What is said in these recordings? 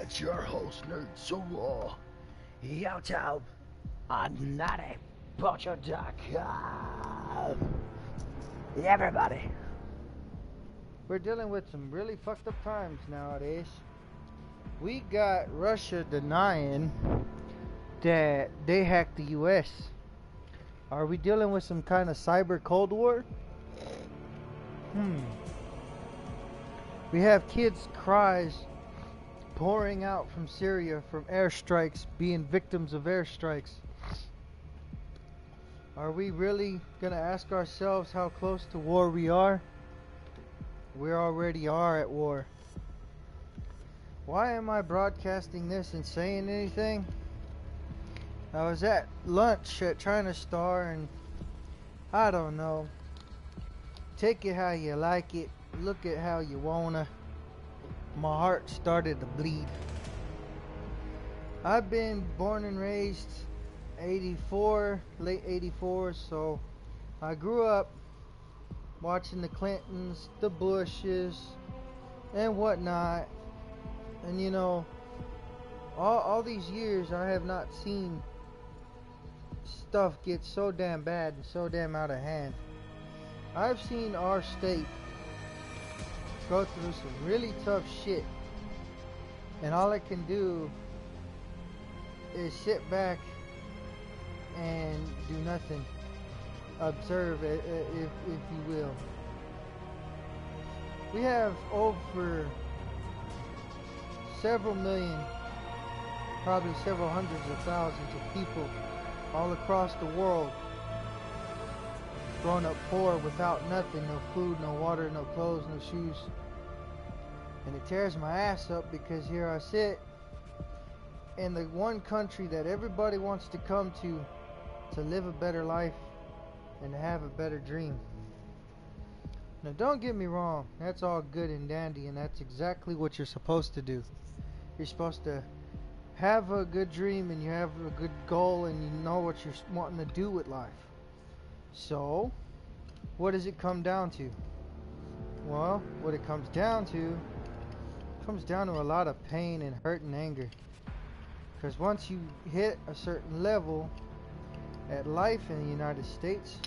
It's your host, Nerd Solo. YouTube on nuttypocho.com. Everybody. We're dealing with some really fucked up times nowadays. We got Russia denying that they hacked the US. Are we dealing with some kind of cyber Cold War? We have kids' cries pouring out from Syria from airstrikes, being victims of airstrikes. Are we really gonna ask ourselves how close to war we are? We already are at war. Why am I broadcasting this and saying anything? I was at lunch at China Star and I don't know. Take it how you like it. Look at how you wanna. My heart started to bleed. I've been born and raised 84, late 84, so I grew up watching the Clintons, the Bushes, and whatnot. And you know, all these years I have not seen stuff get so damn bad and so damn out of hand. I've seen our state go through some really tough shit, and all I can do is sit back and do nothing, observe it, if you will. We have over several million, probably several hundreds of thousands of people all across the world grown up poor, without nothing, no food, no water, no clothes, no shoes. And it tears my ass up because here I sit in the one country that everybody wants to come to live a better life and to have a better dream. Now don't get me wrong, that's all good and dandy, and that's exactly what you're supposed to do. You're supposed to have a good dream and you have a good goal and you know what you're wanting to do with life. So, what does it come down to? Well, what it comes down to a lot of pain and hurt and anger. Because once you hit a certain level at life in the United States,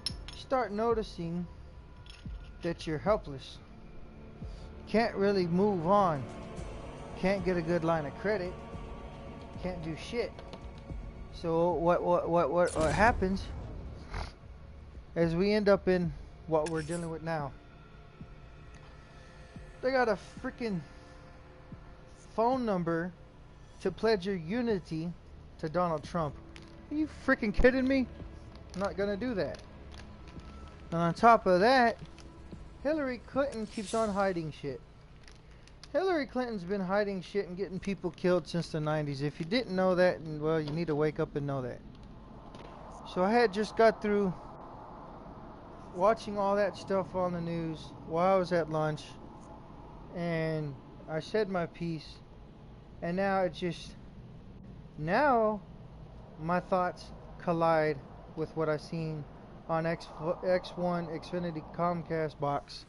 you start noticing that you're helpless. Can't really move on. Can't get a good line of credit. Can't do shit. So what happens as we end up in what we're dealing with now? They got a freaking phone number to pledge your unity to Donald Trump. Are you freaking kidding me? I'm not gonna do that. And on top of that, Hillary Clinton keeps on hiding shit. Hillary Clinton's been hiding shit and getting people killed since the 90s. If you didn't know that, well, you need to wake up and know that. So I had just got through watching all that stuff on the news while I was at lunch, and I said my piece, and now my thoughts collide with what I seen on X1 Xfinity Comcast box,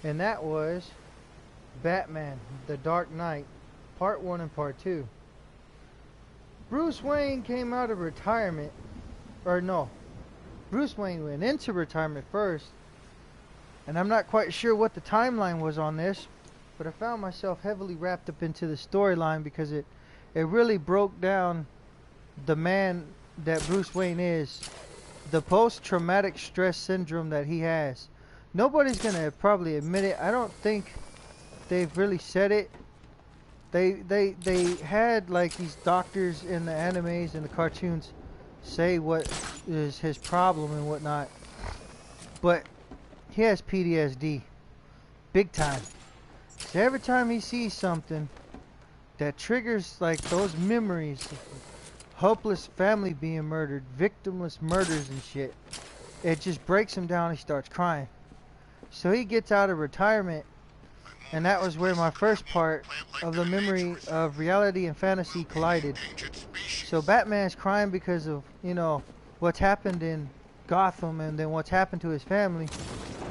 and that was Batman, The Dark Knight, Part 1 and Part 2. Bruce Wayne came out of retirement, or no, Bruce Wayne went into retirement first, and I'm not quite sure what the timeline was on this, but I found myself heavily wrapped up into the storyline because it really broke down the man that Bruce Wayne is, the post-traumatic stress syndrome that he has. Nobody's gonna probably admit it. I don't think they've really said it. They had like these doctors in the animes and the cartoons say what is his problem and whatnot, but he has PTSD big time. So every time he sees something that triggers like those memories of hopeless family being murdered, victimless murders and shit, it just breaks him down. He starts crying. So he gets out of retirement, and that was where my first part of the memory of reality and fantasy collided. So Batman's crying because of, you know, what's happened in Gotham and then what's happened to his family.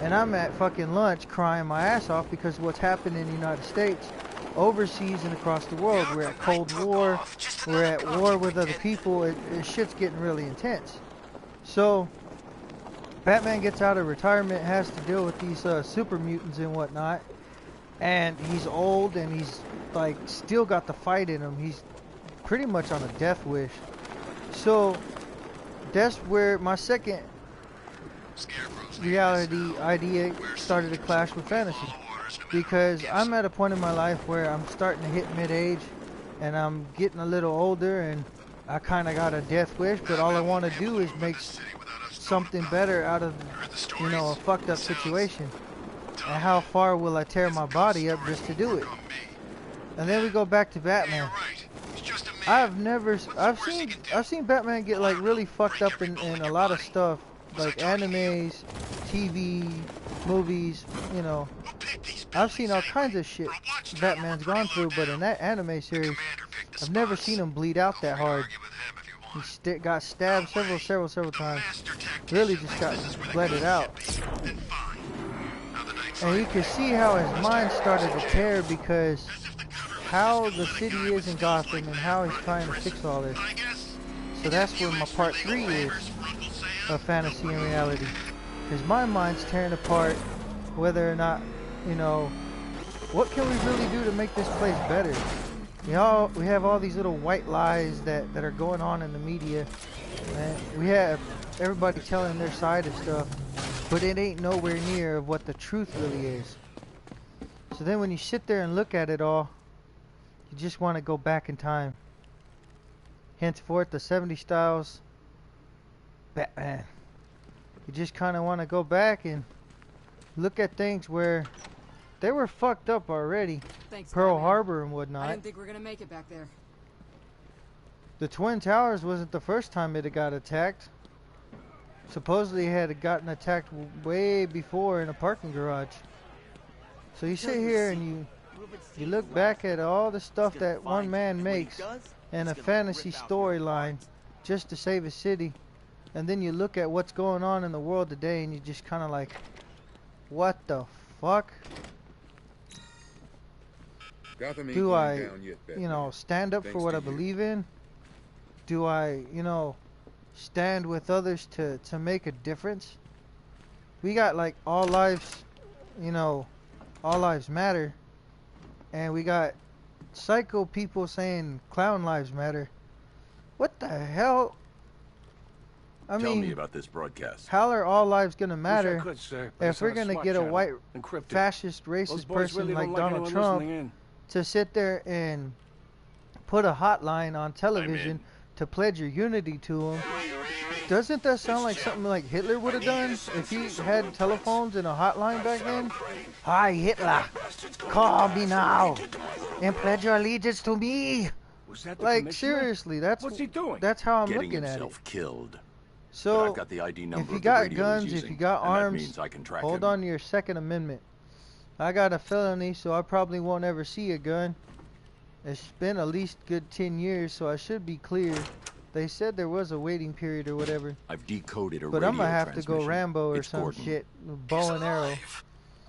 And I'm at fucking lunch crying my ass off because of what's happened in the United States overseas and across the world. We're at Cold War. We're at war with other people. Shit's getting really intense. So Batman gets out of retirement, has to deal with these super mutants and whatnot, and he's old and he's like still got the fight in him. He's pretty much on a death wish. So that's where my second reality idea started to clash with fantasy, because I'm at a point in my life where I'm starting to hit mid-age and I'm getting a little older and I kind of got a death wish, but all I want to do is make something better out of, you know, a fucked up situation. And how far will I tear my body up just to do it? And then we go back to Batman. I've seen Batman get like really fucked up in a lot of stuff, like animes, TV, movies, you know. I've seen all kinds of shit Batman's gone through, but in that anime series, I've never seen him bleed out that hard. He got stabbed several times. Really just got bled out. And you can see how his mind started to tear, because how the city is in Gotham and how he's trying to fix all this. So that's where my part 3 is of fantasy and reality. Because my mind's tearing apart whether or not, you know, what can we really do to make this place better? We have all these little white lies that are going on in the media. And we have everybody telling their side of stuff, but it ain't nowhere near of what the truth really is. So then when you sit there and look at it all, you just want to go back in time. Henceforth, the 70s styles Batman. You just kind of want to go back and look at things where they were fucked up already. Thanks, Pearl Batman. Harbor and whatnot. I didn't think we were gonna make it back there. The Twin Towers wasn't the first time it had got attacked. Supposedly it had gotten attacked way before in a parking garage. So you sit here and you look back at all the stuff that one man makes in a fantasy storyline just to save a city, and then you look at what's going on in the world today and you just kind of like, what the fuck? Do I, you know, stand up for what I believe in? Do I, you know, stand with others to make a difference? We got like all lives, you know, all lives matter, and we got psycho people saying clown lives matter. What the hell? I Tell mean, me about this broadcast. how are all lives gonna matter Wish I could, sir, but if it's we're on a gonna SWAT get a channel, white encrypted. fascist Those racist boys person really like don't Donald anyone Trump listening in. to sit there and put a hotline on television to pledge your unity to him? Doesn't that sound like something like Hitler would have done if he had telephones and a hotline back then? Hi, Hitler. Call me now and pledge your allegiance to me. Was that the Like, commissioner? seriously, that's What's he doing? That's how I'm Getting looking at it. himself killed. But So, I've got the ID number if you of the got radio guns, he's if using, you got and that arms, means I can track hold him. on to your Second Amendment. I got a felony, so I probably won't ever see a gun. It's been at least good 10 years, so I should be clear. They said there was a waiting period or whatever. I've decoded a But radio I'm gonna have to go transmission. Rambo or It's some Gordon. shit, bow and arrow.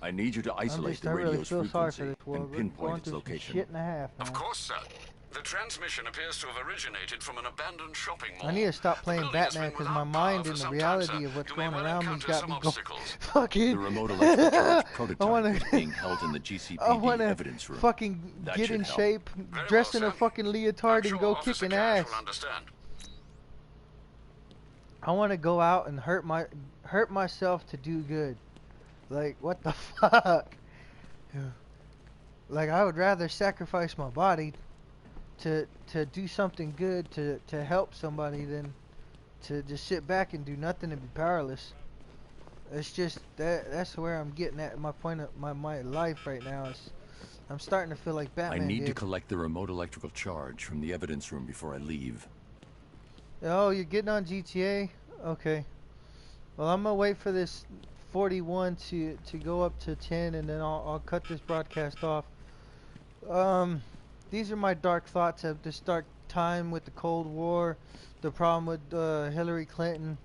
I need you to isolate the I really radio's feel sorry for frequency this world. and We're pinpoint going its through some location. shit and a half, man. Of course, sir. The transmission appears to have originated from an abandoned shopping mall. I need to stop playing The building has Batman been because my without mind power and for the some reality time, of sir. what's You may going well around me's encounter got some me going obstacles. The fucking. remote electrical charge prototype wanna- is being held in the I GCPD want to evidence room. fucking That get should in help. shape, Very dress well, in a sir. fucking leotard, I'm and sure go Officer kicking Cash ass. will understand. I want to go out and hurt myself to do good. Like, what the fuck? Like, I would rather sacrifice my body to do something good to help somebody than to just sit back and do nothing and be powerless. It's just that's where I'm getting at my point of my life right now. Is I'm starting to feel like I Batman need to did. collect the remote electrical charge from the evidence room before I leave. Oh, you're getting on GTA? Okay. Well, I'm gonna wait for this 41 to go up to 10, and then I'll cut this broadcast off. These are my dark thoughts at this dark time with the Cold War, the problem with Hillary Clinton,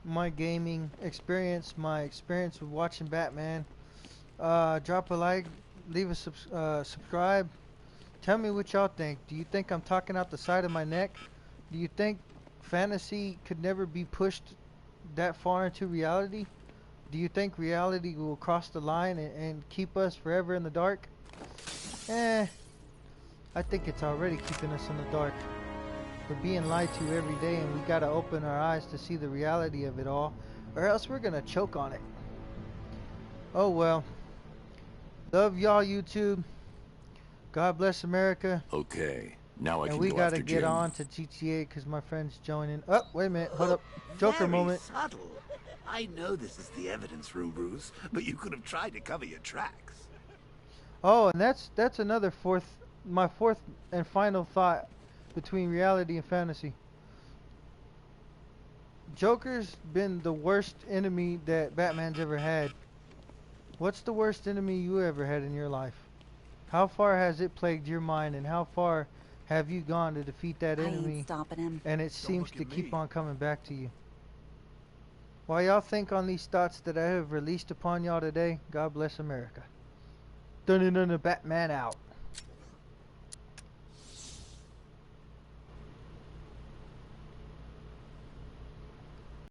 my gaming experience, my experience with watching Batman. Drop a like, leave a subscribe. Tell me what y'all think. Do you think I'm talking out the side of my neck? Do you think fantasy could never be pushed that far into reality? Do you think reality will cross the line and keep us forever in the dark? I think it's already keeping us in the dark. We're being lied to every day, and we gotta open our eyes to see the reality of it all, or else we're gonna choke on it. Oh well. Love y'all, YouTube. God bless America. Okay, now I And can we go gotta after get Jim. on to GTA because my friend's joining. Oh, wait a minute. Hold up. Joker Very moment. subtle. I know this is the evidence room, Bruce, but you could have tried to cover your tracks. Oh, and that's another my fourth and final thought between reality and fantasy. Joker's been the worst enemy that Batman's ever had. What's the worst enemy you ever had in your life? How far has it plagued your mind, and how far have you gone to defeat that I ain't enemy? stopping him. And it seems to keep on coming back to you. While y'all think on these thoughts that I have released upon y'all today, God bless America. Dun Batman out.